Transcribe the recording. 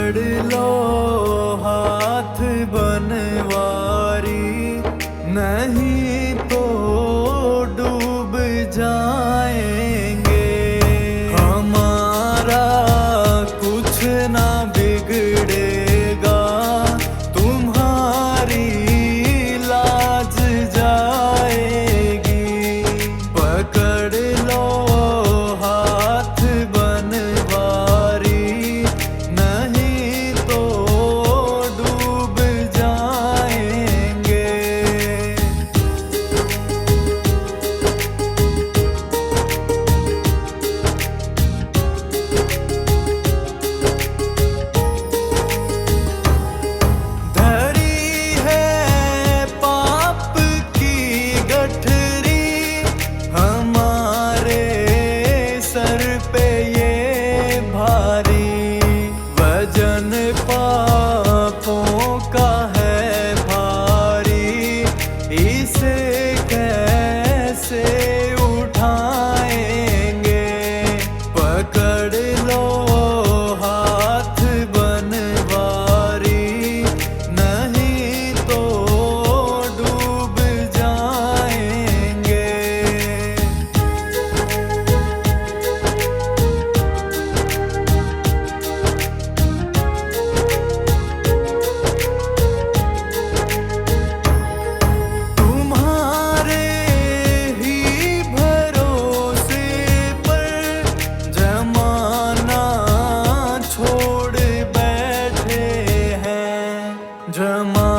पकड़ लो हाथ बनवारी, नहीं तो डूब जाएंगे। हमारा कुछ ना बिगड़ेगा, तुम्हारी लाज जाएगी। पकड़ लो हाथ बनवारी, नहीं तो डूब जाएंगे। वजन पापों का है भारी, इसे कैसे उठाएंगे। पकड़ लो हाथ बनवारी, नहीं तो डूब जाएंगे। जमा